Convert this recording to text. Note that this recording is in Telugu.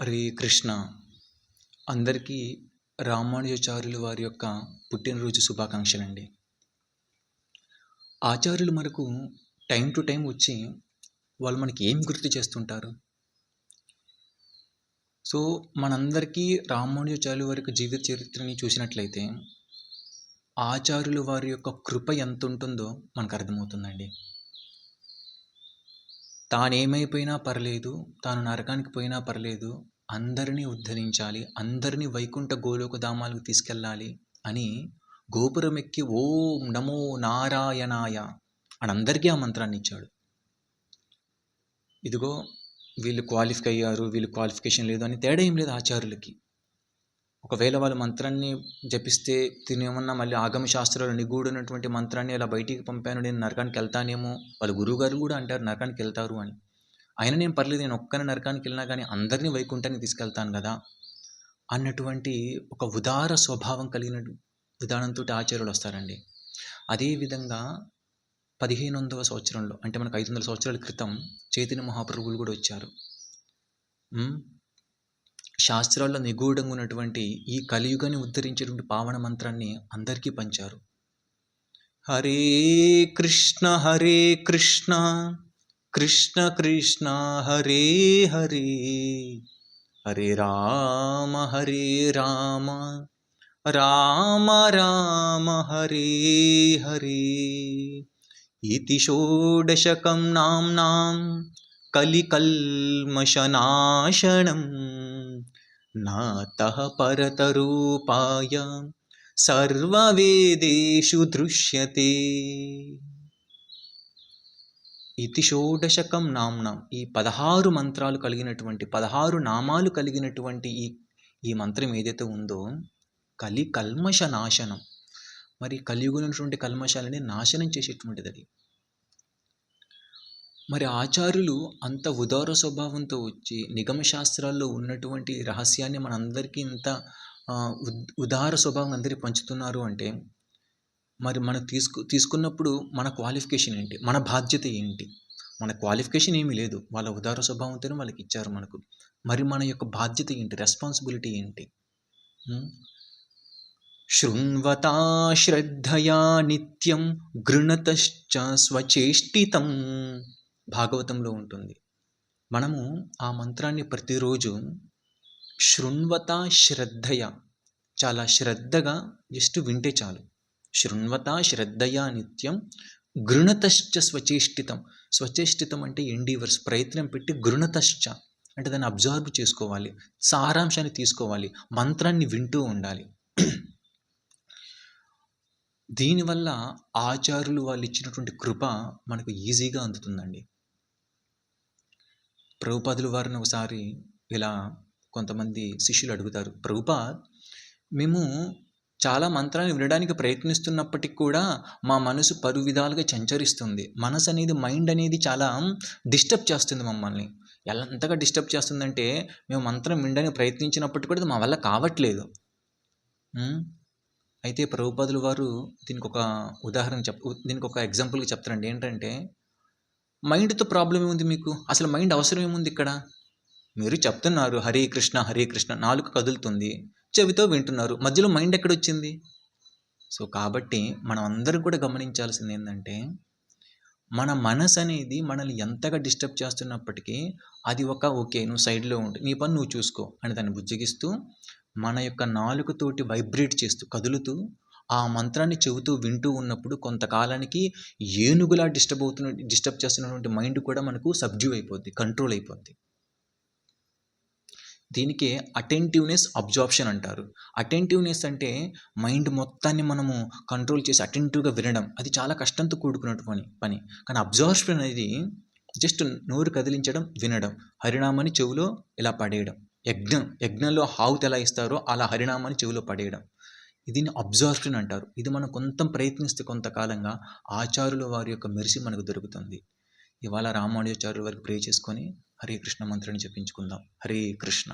హరే కృష్ణ. అందరికీ రామానుజాచార్యుల వారి యొక్క పుట్టినరోజు శుభాకాంక్షలండి. ఆచార్యులు మనకు టైం టు టైం వచ్చి వాళ్ళు మనకి ఏం గుర్తు చేస్తుంటారు? సో మనందరికీ రామానుజాచార్యుల వారి యొక్క జీవిత చరిత్రని చూసినట్లయితే ఆచార్యుల వారి యొక్క కృప ఎంత ఉంటుందో మనకు అర్థమవుతుందండి. తానేమైపోయినా పర్లేదు, తాను నరకానికి పోయినా పర్లేదు, అందరినీ ఉద్ధరించాలి, అందరినీ వైకుంఠ గోలోక ధామాలకు తీసుకెళ్ళాలి అని గోపురం ఎక్కి ఓం నమో నారాయణాయ అని అందరికీ ఆ మంత్రాన్ని ఇచ్చాడు. ఇదిగో వీళ్ళు క్వాలిఫై అయ్యారు, వీళ్ళు క్వాలిఫికేషన్ లేదు అని తేడా ఏం లేదు ఆచార్యులకి. ఒకవేళ వాళ్ళు మంత్రాన్ని జపిస్తే తినేమన్నా మళ్ళీ ఆగమ శాస్త్రాలు నిగూఢనటువంటి మంత్రాన్ని అలా బయటికి పంపాను, నేను నరకానికి వెళ్తానేమో, వాళ్ళ గురువుగారు కూడా అంటారు నరకానికి వెళ్తారు అని. అయినా నేను పర్లేదు, నేను ఒక్కనే నరకానికి వెళ్ళినా కానీ అందరినీ వైకుంఠానికి తీసుకెళ్తాను కదా అన్నటువంటి ఒక ఉదార స్వభావం కలిగిన విధానంతో ఆచార్యులు వస్తారండి. అదేవిధంగా 1500వ సంవత్సరంలో, అంటే మనకు 500 సంవత్సరాల క్రితం చైతన్య మహాప్రభువులు కూడా వచ్చారు. శాస్త్రాల్లో నిగూఢంగా ఉన్నటువంటి ఈ కలియుగాన్ని ఉద్ధరించేటువంటి పావన మంత్రాన్ని అందరికీ పంచారు. హరే కృష్ణ కృష్ణ కృష్ణ హరే హరే, హరే రామ రామ రామ హరే హరే. ఇతి షోడశకం నామ్నాం కలికల్మషనాశనం, నాతః పరతరూపాయ సర్వవేదేషు దృశ్యతే. ఇతి షోడశకం నామ్నాం, ఈ 16 మంత్రాలు కలిగినటువంటి 16 నామాలు కలిగినటువంటి ఈ మంత్రం ఏదైతే ఉందో కలి కల్మష నాశనం, మరి కలియుగునటువంటి కల్మషాలని నాశనం చేసేటువంటిది అది. మరి ఆచార్యులు అంత ఉదార స్వభావంతో వచ్చి నిగమ శాస్త్రాల్లో ఉన్నటువంటి రహస్యాన్ని మనందరికీ ఇంత ఉదార స్వభావం అందరికీ పంచుతున్నారు అంటే మరి మనం తీసుకున్నప్పుడు మన క్వాలిఫికేషన్ ఏంటి, మన బాధ్యత ఏంటి? మన క్వాలిఫికేషన్ ఏమీ లేదు, వాళ్ళ ఉదార స్వభావంతోనే వాళ్ళకి ఇచ్చారు మనకు. మరి మన యొక్క బాధ్యత ఏంటి, రెస్పాన్సిబిలిటీ ఏంటి? శృణ్వతా శ్రద్ధయా నిత్యం గృణతశ్చ స్వచేష్టితం, భాగవతంలో ఉంటుంది. మనము ఆ మంత్రాన్ని ప్రతిరోజు శృణ్వత శ్రద్ధయ, చాలా శ్రద్ధగా జస్ట్ వింటే చాలు. శృణ్వత శ్రద్ధయా నిత్యం గృణతశ్చ స్వచేష్టితం. స్వచేష్టితం అంటే ఎండీవర్స్, ప్రయత్నం పెట్టి, గృణతశ్చ అంటే దాన్ని అబ్జర్వ్ చేసుకోవాలి, సారాంశాన్ని తీసుకోవాలి, మంత్రాన్ని వింటూ ఉండాలి. దీనివల్ల ఆచార్యులు వాళ్ళు ఇచ్చినటువంటి కృప మనకు ఈజీగా అందుతుందండి. ప్రభుపాదుల వారిని ఒకసారి ఇలా కొంతమంది శిష్యులు అడుగుతారు, ప్రభుపాద్, మేము చాలా మంత్రాన్ని వినడానికి ప్రయత్నిస్తున్నప్పటికీ కూడా మా మనసు పలు విధాలుగా సంచరిస్తుంది. మనసు అనేది, మైండ్ అనేది చాలా డిస్టర్బ్ చేస్తుంది మమ్మల్ని. ఎంతగా డిస్టర్బ్ చేస్తుందంటే మేము మంత్రం వినడానికి ప్రయత్నించినప్పటికీ కూడా మా వల్ల కావట్లేదు. అయితే ప్రభుపాదుల వారు దీనికి ఒక ఉదాహరణ దీనికి ఒక ఎగ్జాంపుల్గా చెప్తారండి. ఏంటంటే, మైండ్తో ప్రాబ్లం ఏముంది మీకు, అసలు మైండ్ అవసరం ఏముంది ఇక్కడ? మీరు చెప్తున్నారు హరే కృష్ణ హరే కృష్ణ, నాలుక కదులుతుంది, చెవితో వింటున్నారు, మధ్యలో మైండ్ ఎక్కడొచ్చింది? సో కాబట్టి మనం అందరం కూడా గమనించాల్సింది ఏంటంటే, మన మనసు అనేది మనల్ని ఎంతగా డిస్టర్బ్ చేస్తున్నప్పటికీ అది ఓకే నువ్వు సైడ్లో ఉండి నీ పని నువ్వు చూసుకో అని దాన్ని బుజ్జగిస్తూ, మన యొక్క నాలుకతోటి వైబ్రేట్ చేస్తూ, కదులుతూ ఆ మంత్రాన్ని చెబుతూ వింటూ ఉన్నప్పుడు కొంతకాలానికి ఏనుగులా డిస్టర్బ్ చేస్తున్నటువంటి మైండ్ కూడా మనకు సబ్డ్యూ అయిపోద్ది, కంట్రోల్ అయిపోద్ది. దీనికే అటెంటివ్నెస్ అబ్జార్ప్షన్ అంటారు. అటెంటివ్నెస్ అంటే మైండ్ మొత్తాన్ని మనము కంట్రోల్ చేసి అటెంటివ్గా వినడం, అది చాలా కష్టంతో కూడుకున్నటువంటి పని. కానీ అబ్జార్ప్షన్ అనేది జస్ట్ నోరు కదిలించడం, వినడం, హరినామాన్ని చెవిలో ఇలా పడేయడం. యజ్ఞంలో హావుతి ఎలా ఇస్తారో అలా హరినామాన్ని చెవిలో పడేయడం, దీన్ని అబ్జార్ప్షన్ అంటారు. ఇది మనం కొంత ప్రయత్నిస్తే కొంతకాలంగా ఆచార్యుల వారి యొక్క మెరిసి మనకు దొరుకుతుంది. ఇవాళ రామానుజాచార్యుల వారికి ప్రే చేసుకొని హరే కృష్ణ మంత్రాన్ని జపించుకుందాం. హరే కృష్ణ.